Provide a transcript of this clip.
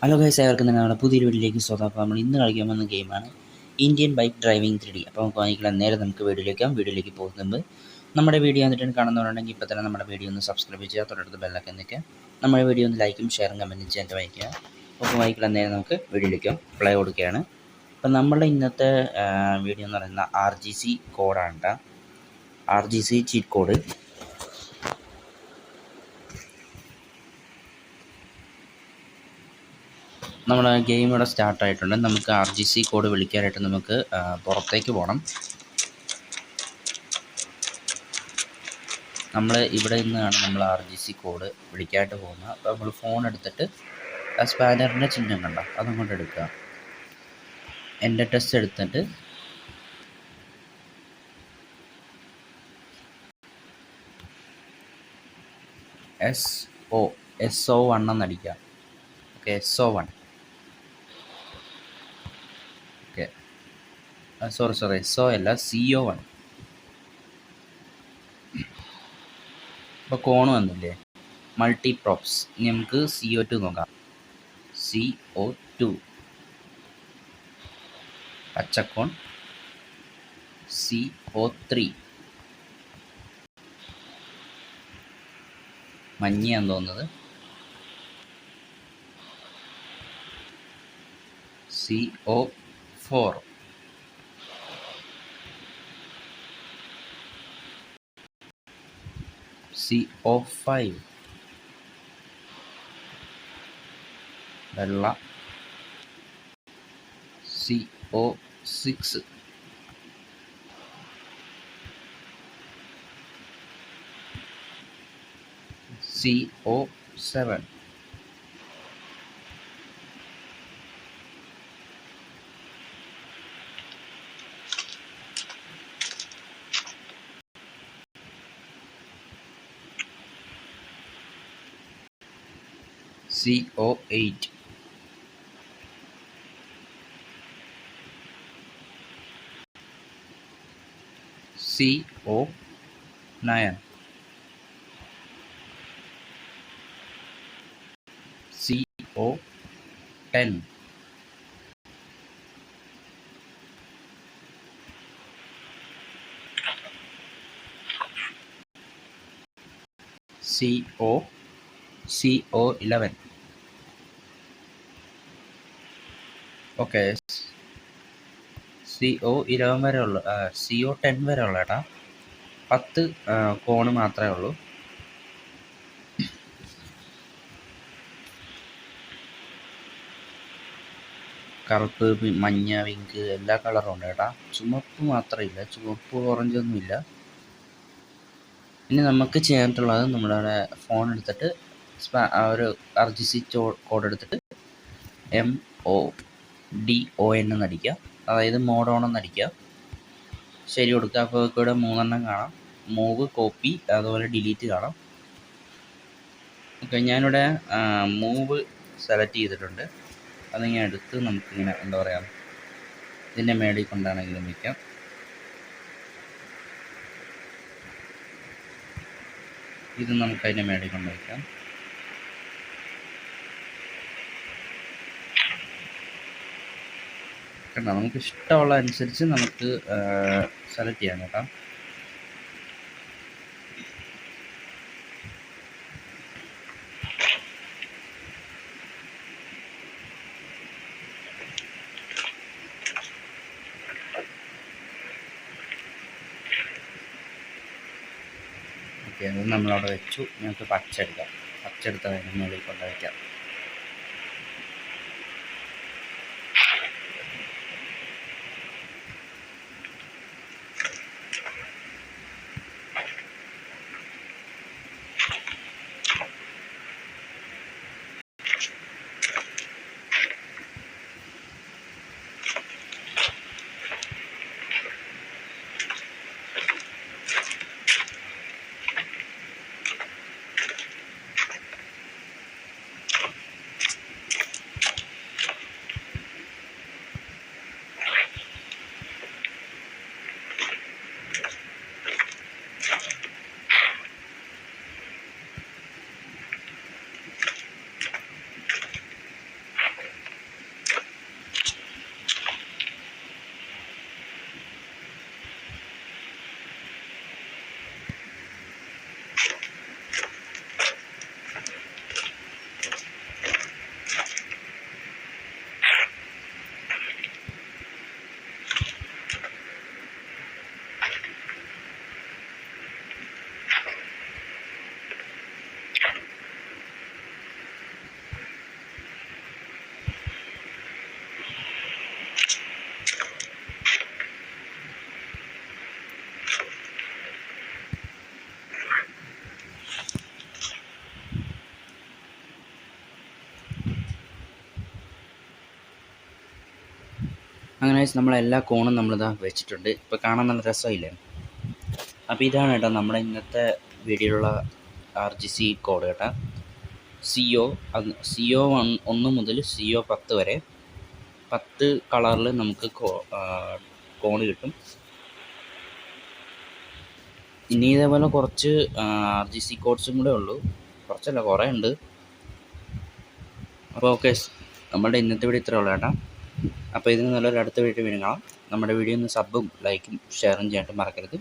Hello guys, ഏവർക്കും തന്നെ നമ്മുടെ പുതിയൊരു വീഡിയോയിലേക്ക് സ്വാഗതം. അപ്പോൾ നമ്മൾ ഇന്ന് കളിക്കാൻ പോകുന്ന ഗെയിമാണ് ഇന്ത്യൻ ബൈക്ക് ഡ്രൈവിംഗ് 3D. അപ്പോൾ നമുക്ക് വാങ്ങിക്കാൻ നേരെ നമുക്ക് വീഡിയോയിലേക്ക് പോകുന്നത് നമ്മുടെ വീഡിയോ വന്നിട്ട് കാണുന്നവരുണ്ടെങ്കിൽ ഇപ്പോൾ തന്നെ നമ്മുടെ വീഡിയോ ഒന്ന് സബ്സ്ക്രൈബ് ചെയ്യുക, തൊട്ടടുത്ത് ബെല്ലൊക്കെ നിൽക്കുക. നമ്മുടെ വീഡിയോ ഒന്ന് ലൈക്കും ഷെയറും കമൻറ്റും ചെയ്യാൻ വായിക്കുക. അപ്പോൾ വാങ്ങിക്കാൻ നേരെ നമുക്ക് വീഡിയോയിലേക്ക് പ്ലേ കൊടുക്കുകയാണ്. അപ്പോൾ നമ്മളുടെ ഇന്നത്തെ വീഡിയോ എന്ന് പറയുന്ന RGC കോഡാണ് കേട്ടോ. RGC cheat code. നമ്മുടെ ഗെയിം ഇവിടെ സ്റ്റാർട്ടായിട്ടുണ്ട്. നമുക്ക് RGC കോഡ് വിളിക്കാനായിട്ട് നമുക്ക് പുറത്തേക്ക് പോകണം. നമ്മൾ ഇവിടെ നിന്നാണ് നമ്മൾ RGC കോഡ് വിളിക്കാനായിട്ട് പോകുന്നത്. അപ്പോൾ നമ്മൾ ഫോൺ എടുത്തിട്ട് ആ സ്പാനറിൻ്റെ ചിഹ്നം കണ്ടോ, അതങ്ങോട്ട് എടുക്കുക. എൻ്റെ ടെസ്റ്റ് എടുത്തിട്ട് SO1 എന്നടിക്കുക. Okay, SO1. Okay, sorry SO അല്ല, CO1. ഇപ്പോൾ കോൺ വന്നില്ലേ, മൾട്ടി പ്രോപ്സ്. ഇനി നമുക്ക് CO2 നോക്കാം. CO2 പച്ചക്കോൺ. CO3 മഞ്ഞയാന്ന് തോന്നുന്നത്. CO4 CO5 വെള്ള. CO6 CO7 CO8 CO9 CO10 CO11. Okay, CO11 വരെ ഉള്ളു. CO10 വരെ ഉള്ളു കേട്ടാ. 10 കോണ് മാത്രമേ ഉള്ളൂ. കറുപ്പ്, മഞ്ഞ, പിങ്ക് എല്ലാ കളറും ഉണ്ട് കേട്ടാ. ചുമപ്പ് മാത്രമില്ല, ചുവപ്പ് ഓറഞ്ചൊന്നുമില്ല. ഇനി നമുക്ക് ചെയ്യാനായിട്ടുള്ളത് നമ്മുടെ ഫോൺ എടുത്തിട്ട് ഒരു RGC കോഡ് എടുത്തിട്ട് MODON എന്നടിക്കുക. അതായത് മോഡ് ഓൺ എന്നടിക്കുക. ശരി കൊടുക്കുക. അപ്പോൾ ഇവിടെ 3 എണ്ണം കാണാം. മൂവ്, കോപ്പി, അതുപോലെ ഡിലീറ്റ് കാണാം. ഓക്കെ, ഞാനിവിടെ മൂവ് സെലക്ട് ചെയ്തിട്ടുണ്ട്. അതിങ്ങനെ എടുത്ത് നമുക്കിങ്ങനെ എന്താ പറയുക, ഇതിൻ്റെ മേളിൽ കൊണ്ടാണെങ്കിലും വയ്ക്കാം. ഇത് നമുക്ക് അതിൻ്റെ മേളിൽ കൊണ്ട് വയ്ക്കാം. കണ്ടോ, നമുക്ക് ഇഷ്ടമുള്ള അനുസരിച്ച് നമുക്ക് സെലക്ട് ചെയ്യാം കേട്ടോ. ഓക്കെ, അത് നമ്മളവിടെ വെച്ചു. നമുക്ക് പച്ചെടുക്കാം. പച്ചെടുത്ത് അതിൻ്റെ മുകളിൽ കൊണ്ട് വയ്ക്കാം. അങ്ങനെ നമ്മളെല്ലാ കോണും നമ്മളിതാ വെച്ചിട്ടുണ്ട്. ഇപ്പോൾ കാണാൻ നല്ല രസമില്ലേ? അപ്പോൾ ഇതാണ് കേട്ടോ നമ്മുടെ ഇന്നത്തെ വീഡിയോയിലുള്ള RGC കോഡ് കേട്ടോ. CO 1 മുതൽ CO 10 വരെ 10 കളറിൽ നമുക്ക് കോണ് കിട്ടും. ഇനി ഇതേപോലെ കുറച്ച് RGC കോഡ്സും കൂടെ ഉള്ളൂ, കുറച്ചല്ല കുറേ ഉണ്ട്. അപ്പോൾ ഓക്കെ, നമ്മുടെ ഇന്നത്തെ വീഡിയോ ഇത്രേ ഉള്ളൂ കേട്ടോ. അപ്പോൾ ഇതിന് നല്ലൊരു അടുത്ത വീഡിയോ കാണാം. നമ്മുടെ വീഡിയോ ഒന്ന് സബ്ബും ലൈക്കും ഷെയറും ചെയ്യാനായിട്ട് മറക്കരുത്.